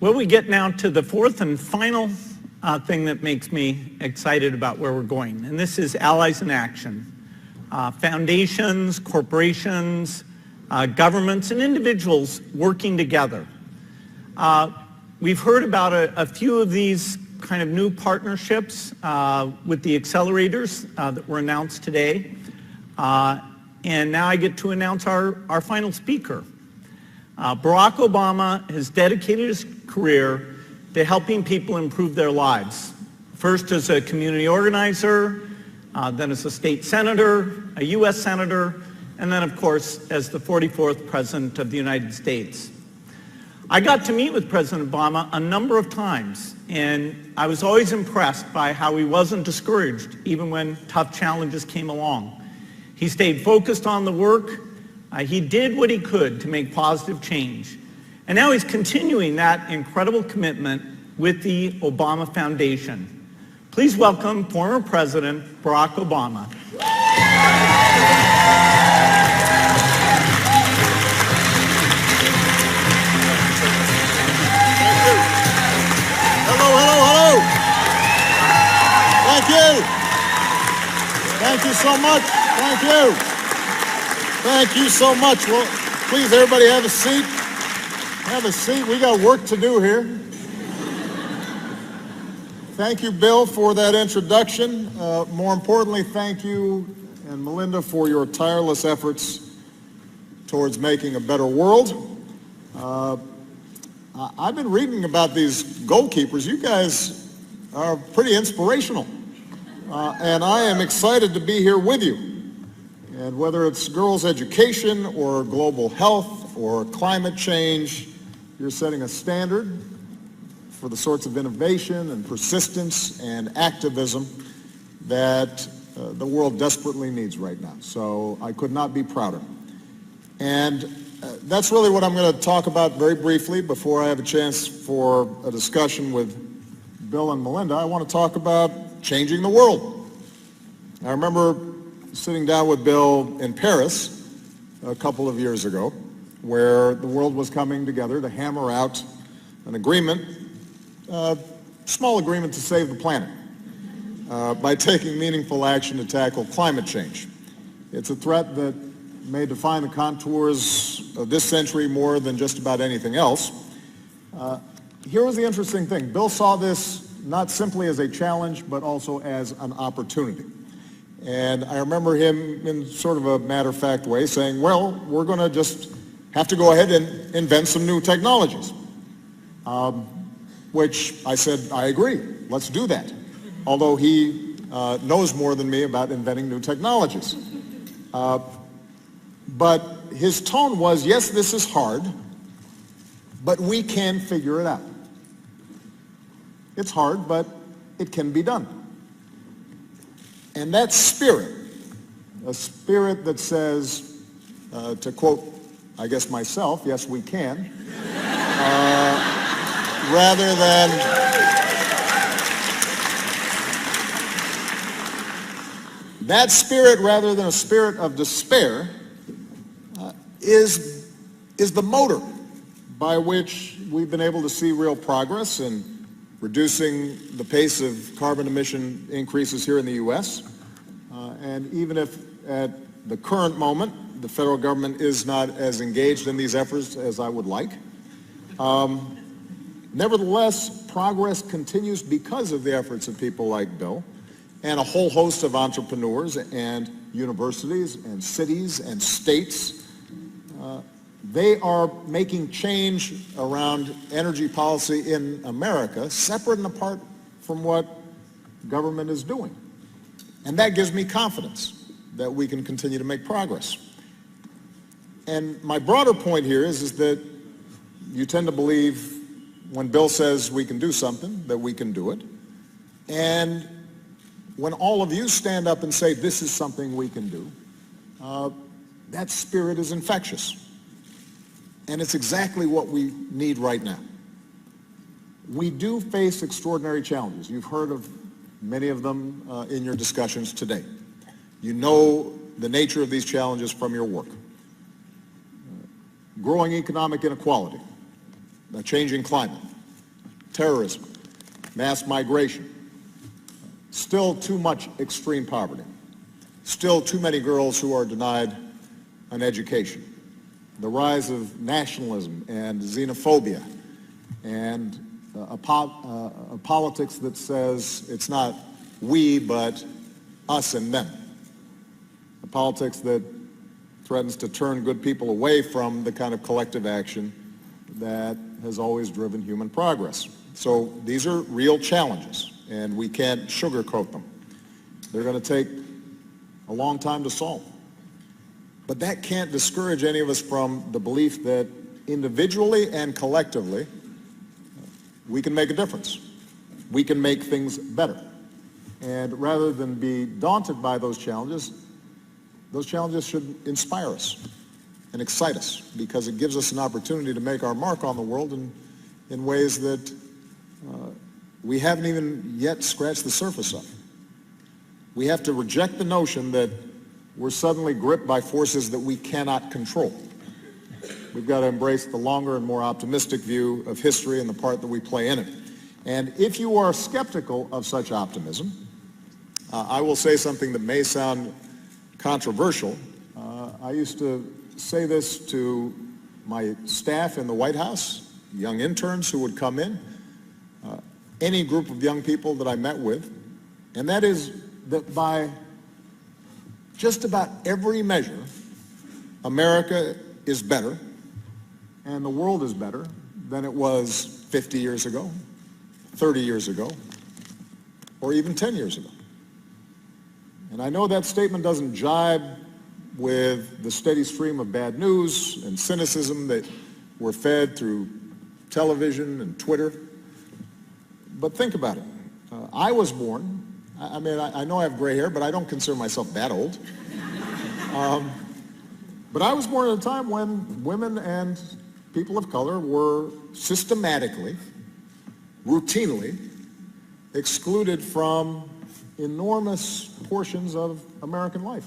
Well, we get now to the fourth and final thing that makes me excited about where we're going, and this is allies in action. Foundations, corporations, governments, and individuals working together. We've heard about a few of these kind of new partnerships with the accelerators that were announced today. And now I get to announce our final speaker. Barack Obama has dedicated his career to helping people improve their lives. First as a community organizer, then as a state senator, a U.S. senator, and then, of course, as the 44th President of the United States. I got to meet with President Obama a number of times, and I was always impressed by how he wasn't discouraged, even when tough challenges came along. He stayed focused on the work. He did what he could to make positive change. And now he's continuing that incredible commitment with the Obama Foundation. Please welcome former President Barack Obama. Hello. Thank you. Thank you so much. Thank you. Thank you so much. Well, please, everybody have a seat. Have a seat. We got work to do here. Thank you, Bill, for that introduction. More importantly, thank you and Melinda for your tireless efforts towards making a better world. I've been reading about these goalkeepers. You guys are pretty inspirational. And I am excited to be here with you. And whether it's girls' education or global health or climate change, you're setting a standard for the sorts of innovation and persistence and activism that the world desperately needs right now. So I could not be prouder. And that's really what I'm going to talk about very briefly before I have a chance for a discussion with Bill and Melinda. I want to talk about changing the world. I remember sitting down with Bill in Paris a couple of years ago, where the world was coming together to hammer out an agreement, a small agreement to save the planet by taking meaningful action to tackle climate change. It's a threat that may define the contours of this century more than just about anything else. Here was the interesting thing. Bill saw this not simply as a challenge, but also as an opportunity. And I remember him in sort of a matter-of-fact way saying, well, we're going to just have to go ahead and invent some new technologies. Which I said, I agree, let's do that. Although he knows more than me about inventing new technologies. But his tone was, yes, this is hard, but we can figure it out. It's hard, but it can be done. And that spirit, a spirit that says, to quote, I guess myself, yes, we can, rather than that spirit, rather than a spirit of despair, is the motor by which we've been able to see real progress in reducing the pace of carbon emission increases here in the U.S. And even if at the current moment the federal government is not as engaged in these efforts as I would like, nevertheless, progress continues because of the efforts of people like Bill and a whole host of entrepreneurs and universities and cities and states. They are making change around energy policy in America, separate and apart from what government is doing. And that gives me confidence that we can continue to make progress. And my broader point here is that you tend to believe when Bill says we can do something, that we can do it. And when all of you stand up and say this is something we can do, that spirit is infectious. And it's exactly what we need right now. We do face extraordinary challenges. You've heard of many of them in your discussions today. You know the nature of these challenges from your work. Growing economic inequality, a changing climate, terrorism, mass migration, still too much extreme poverty, still too many girls who are denied an education, the rise of nationalism and xenophobia, and a politics that says it's not we but us and them, a politics that threatens to turn good people away from the kind of collective action that has always driven human progress. So these are real challenges, and we can't sugarcoat them. They're going to take a long time to solve. But that can't discourage any of us from the belief that individually and collectively, we can make a difference. We can make things better. And rather than be daunted by those challenges should inspire us and excite us, because it gives us an opportunity to make our mark on the world in ways that we haven't even yet scratched the surface of. We have to reject the notion that we're suddenly gripped by forces that we cannot control. We've got to embrace the longer and more optimistic view of history and the part that we play in it. And if you are skeptical of such optimism, I will say something that may sound controversial. I used to say this to my staff in the White House, young interns who would come in, any group of young people that I met with, and that is that by just about every measure, America is better and the world is better than it was 50 years ago, 30 years ago, or even 10 years ago. And I know that statement doesn't jibe with the steady stream of bad news and cynicism that we're fed through television and Twitter. But think about it. I was born, I know I have gray hair, but I don't consider myself that old. But I was born at a time when women and people of color were systematically, routinely excluded from enormous portions of American life.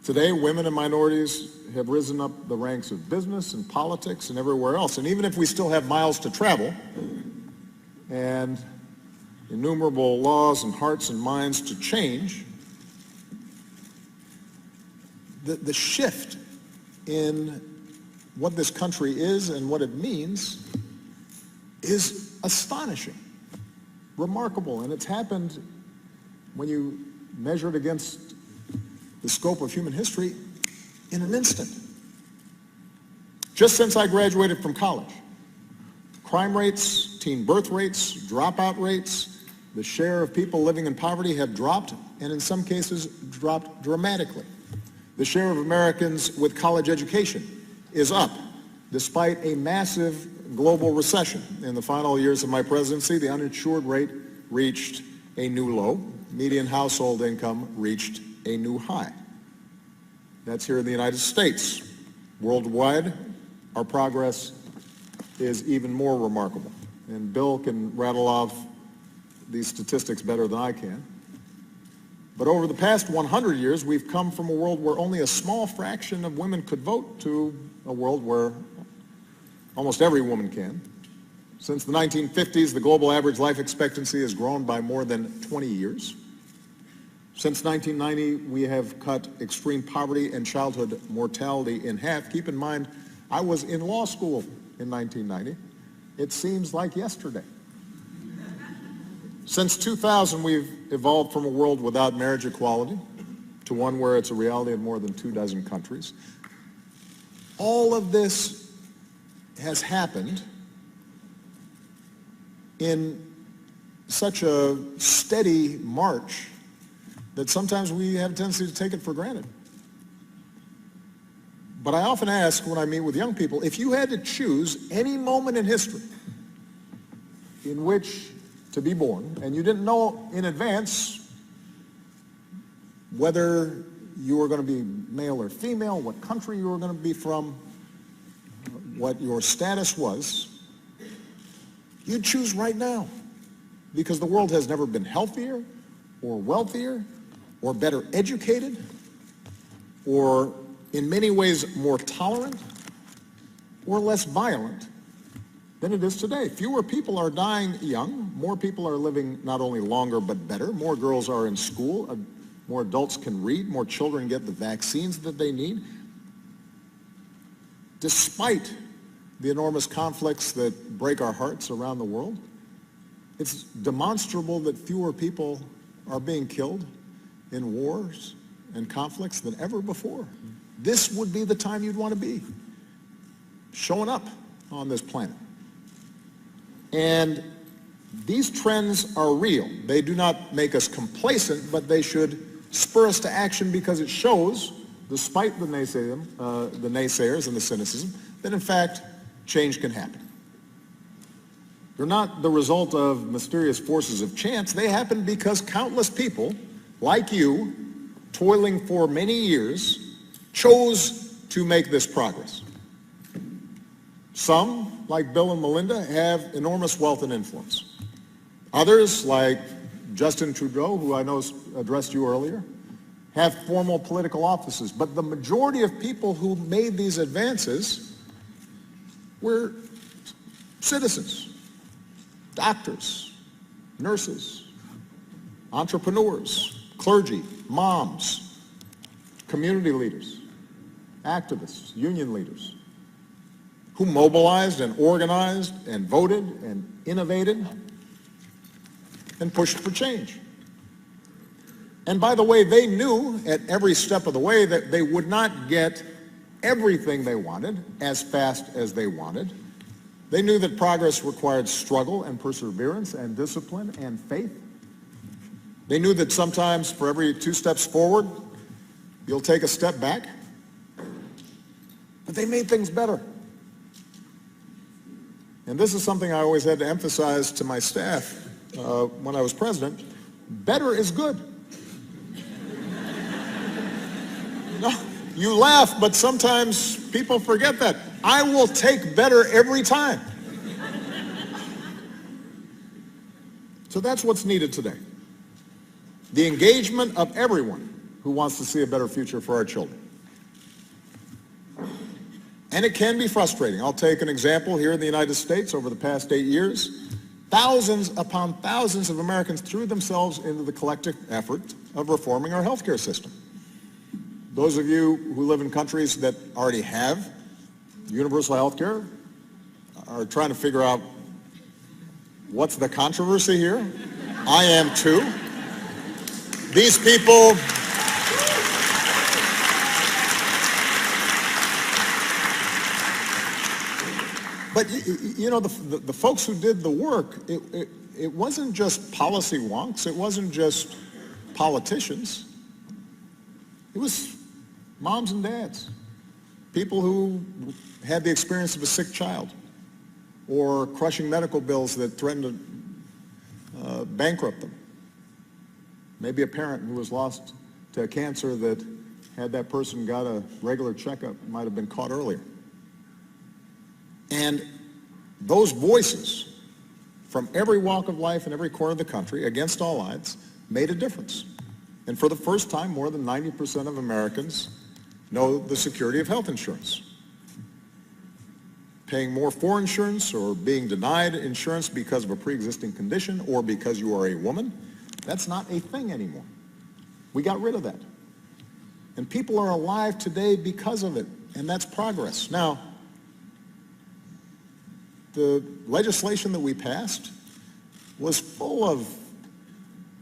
Today, women and minorities have risen up the ranks of business and politics and everywhere else. And even if we still have miles to travel and innumerable laws and hearts and minds to change, the shift in what this country is and what it means is astonishing, remarkable, and it's happened when you measure it against the scope of human history in an instant. Just since I graduated from college, crime rates, teen birth rates, dropout rates, the share of people living in poverty have dropped, and in some cases dropped dramatically. The share of Americans with college education is up, despite a massive global recession. In the final years of my presidency, the uninsured rate reached a new low. Median household income reached a new high. That's here in the United States. Worldwide, our progress is even more remarkable. And Bill can rattle off these statistics better than I can. But over the past 100 years, we've come from a world where only a small fraction of women could vote to a world where almost every woman can. Since the 1950s, the global average life expectancy has grown by more than 20 years. Since 1990, we have cut extreme poverty and childhood mortality in half. Keep in mind, I was in law school in 1990. It seems like yesterday. Since 2000, we've evolved from a world without marriage equality to one where it's a reality in more than 24 countries. All of this has happened in such a steady march that sometimes we have a tendency to take it for granted. But I often ask when I meet with young people, if you had to choose any moment in history in which to be born, and you didn't know in advance whether you were going to be male or female, what country you were going to be from, what your status was, you'd choose right now, because the world has never been healthier or wealthier or better educated or in many ways more tolerant or less violent than it is today. Fewer people are dying young. More people are living not only longer but better. More girls are in school. More adults can read. More children get the vaccines that they need. Despite the enormous conflicts that break our hearts around the world, it's demonstrable that fewer people are being killed in wars and conflicts than ever before. This would be the time you'd want to be, showing up on this planet. And these trends are real. They do not make us complacent, but they should spur us to action because it shows, despite the naysayers and the cynicism, that in fact change can happen. They're not the result of mysterious forces of chance. They happen because countless people, like you, toiling for many years, chose to make this progress. Some, like Bill and Melinda, have enormous wealth and influence. Others, like Justin Trudeau, who I know addressed you earlier, have formal political offices. But the majority of people who made these advances were citizens, doctors, nurses, entrepreneurs, clergy, moms, community leaders, activists, union leaders, who mobilized and organized and voted and innovated and pushed for change. And by the way, they knew at every step of the way that they would not get everything they wanted as fast as they wanted. They knew that progress required struggle and perseverance and discipline and faith. They knew that sometimes for every 2 steps forward, you'll take a step back. But they made things better. And this is something I always had to emphasize to my staff when I was president. Better is good. No, you laugh, but sometimes people forget that. I will take better every time. So that's what's needed today. The engagement of everyone who wants to see a better future for our children. And it can be frustrating. I'll take an example here in the United States. Over the past 8 years, thousands upon thousands of Americans threw themselves into the collective effort of reforming our healthcare system. Those of you who live in countries that already have universal health care are trying to figure out what's the controversy here. I am too. These people but you know, the folks who did the work, it wasn't just policy wonks, it wasn't just politicians. It was moms and dads, people who had the experience of a sick child or crushing medical bills that threatened to bankrupt them. Maybe a parent who was lost to cancer that, had that person got a regular checkup, might have been caught earlier. And those voices from every walk of life in every corner of the country, against all odds, made a difference. And for the first time, more than 90% of Americans know the security of health insurance. Paying more for insurance or being denied insurance because of a pre-existing condition or because you are a woman, that's not a thing anymore. We got rid of that. And people are alive today because of it, and that's progress. Now, the legislation that we passed was full of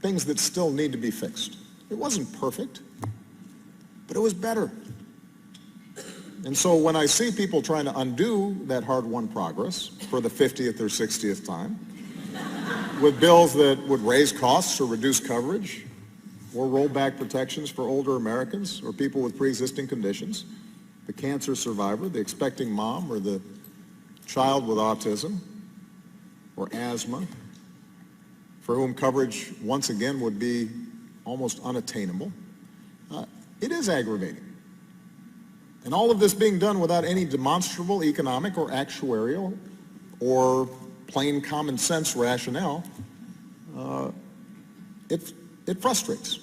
things that still need to be fixed. It wasn't perfect, but it was better. And so when I see people trying to undo that hard-won progress for the 50th or 60th time, with bills that would raise costs or reduce coverage, or roll back protections for older Americans or people with pre-existing conditions, the cancer survivor, the expecting mom, or the child with autism or asthma, for whom coverage once again would be almost unattainable, it is aggravating. And all of this being done without any demonstrable economic or actuarial or plain common sense rationale, it frustrates.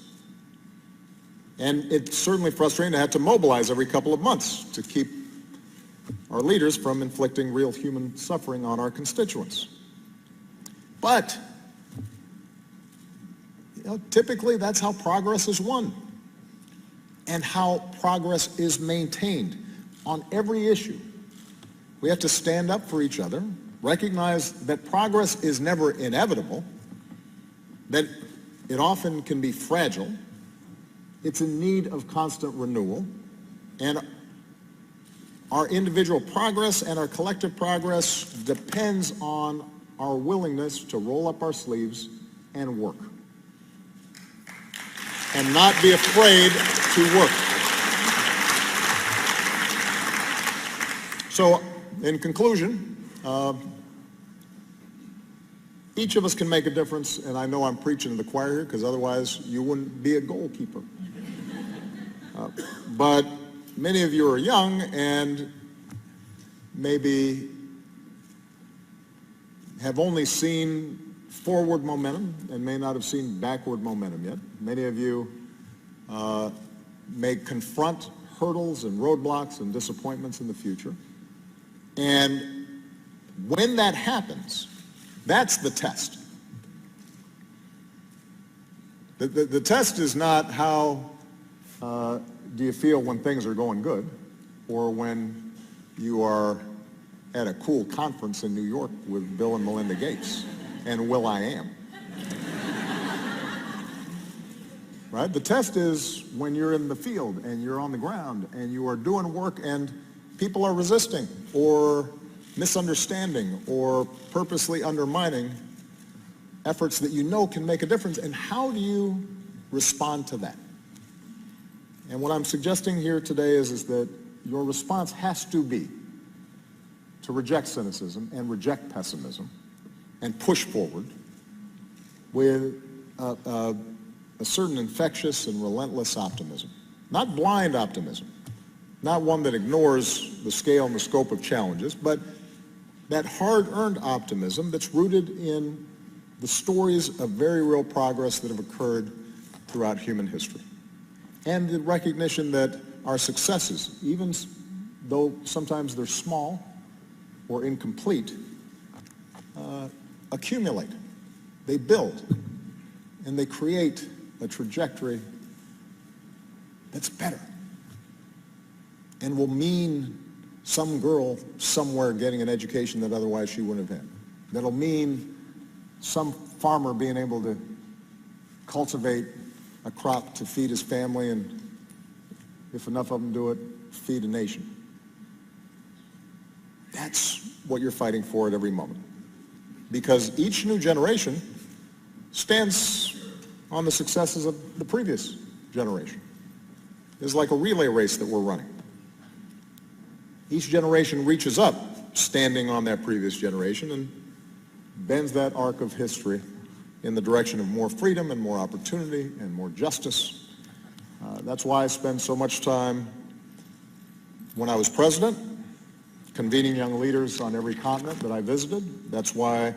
And it's certainly frustrating to have to mobilize every couple of months to keep our leaders from inflicting real human suffering on our constituents. But, typically that's how progress is won and how progress is maintained on every issue. We have to stand up for each other, recognize that progress is never inevitable, that it often can be fragile, it's in need of constant renewal, and our individual progress and our collective progress depends on our willingness to roll up our sleeves and work. And not be afraid to work. So, in conclusion, each of us can make a difference, and I know I'm preaching to the choir here because otherwise you wouldn't be a goalkeeper. But many of you are young and maybe have only seen forward momentum and may not have seen backward momentum yet. Many of you may confront hurdles and roadblocks and disappointments in the future. And when that happens, that's the test. The test is not how do you feel when things are going good or when you are at a cool conference in New York with Bill and Melinda Gates and Will.I.am. Right? The test is when you're in the field and you're on the ground and you are doing work and people are resisting or misunderstanding or purposely undermining efforts that you know can make a difference. And how do you respond to that? And what I'm suggesting here today is that your response has to be to reject cynicism and reject pessimism and push forward with a certain infectious and relentless optimism. Not blind optimism, not one that ignores the scale and the scope of challenges, but that hard-earned optimism that's rooted in the stories of very real progress that have occurred throughout human history. And the recognition that our successes, even though sometimes they're small or incomplete, accumulate, they build, and they create a trajectory that's better and will mean some girl somewhere getting an education that otherwise she wouldn't have had. That'll mean some farmer being able to cultivate a crop to feed his family and, if enough of them do it, feed a nation. That's what you're fighting for at every moment. Because each new generation stands on the successes of the previous generation. It's like a relay race that we're running. Each generation reaches up, standing on that previous generation, and bends that arc of history in the direction of more freedom and more opportunity and more justice. That's why I spend so much time when I was president convening young leaders on every continent that I visited. That's why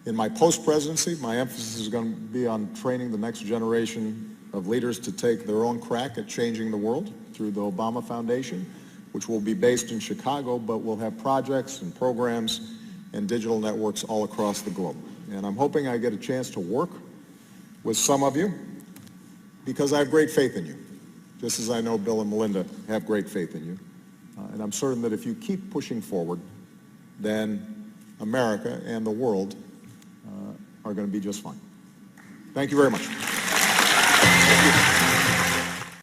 in my post-presidency, my emphasis is going to be on training the next generation of leaders to take their own crack at changing the world through the Obama Foundation, which will be based in Chicago, but will have projects and programs and digital networks all across the globe. And I'm hoping I get a chance to work with some of you because I have great faith in you, just as I know Bill and Melinda have great faith in you. And I'm certain that if you keep pushing forward, then America and the world are going to be just fine. Thank you very much.